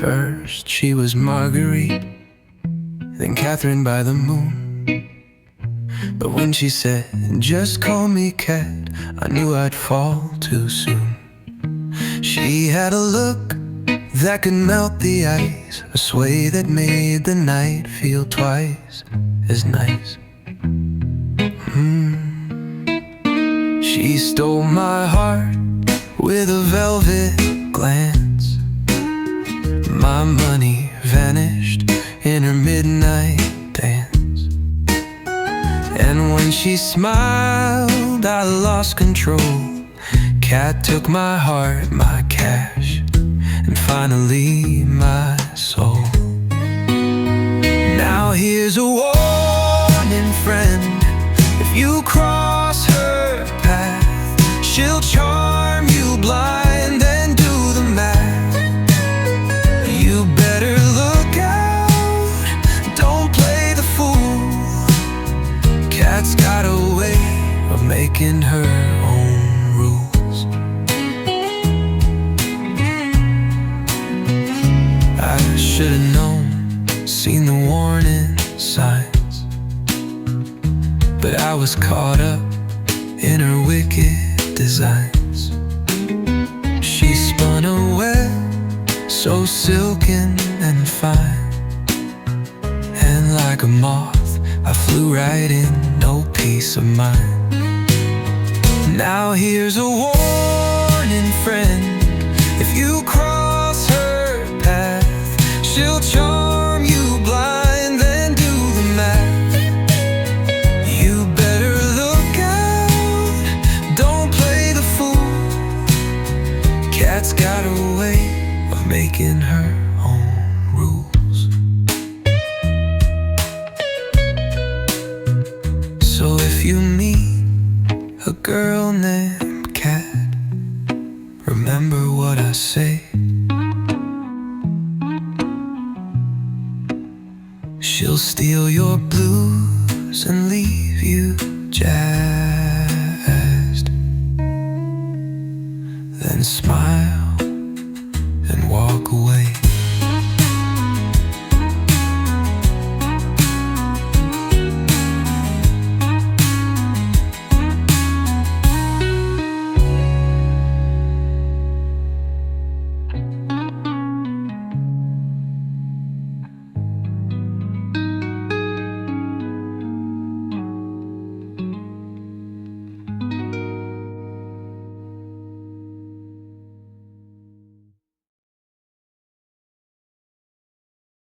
First she was Marguerite, then Catherine by the moon. But when she said, "Just call me Cat," I knew I'd fall too soon. She had a look that could melt the ice, a sway that made the night feel twice as nice. She stole my heart with a velvet glance. My money vanished in her midnight dance. And when she smiled, I lost control. Cat took my heart, my cash, and finally my soul. Now here's a warning, friend. If you cross her path, she'll charm you blind and do the math. You better look out, don't play the fool. Cat's got a way of making her own rules. I should've known, seen the warning signs, but I was caught up in her wicked designs. She spun a web so silken and fine, and like a moth I flew right in, no peace of mind. Now here's a warning, friend. If you cross her path, she'll charm you blind and do the math. You better look out, don't play the fool. Cat's got a way of making her own rules. So if you meet a girl named Cat, remember what I say. She'll steal your blues and leave you jazzed, then smile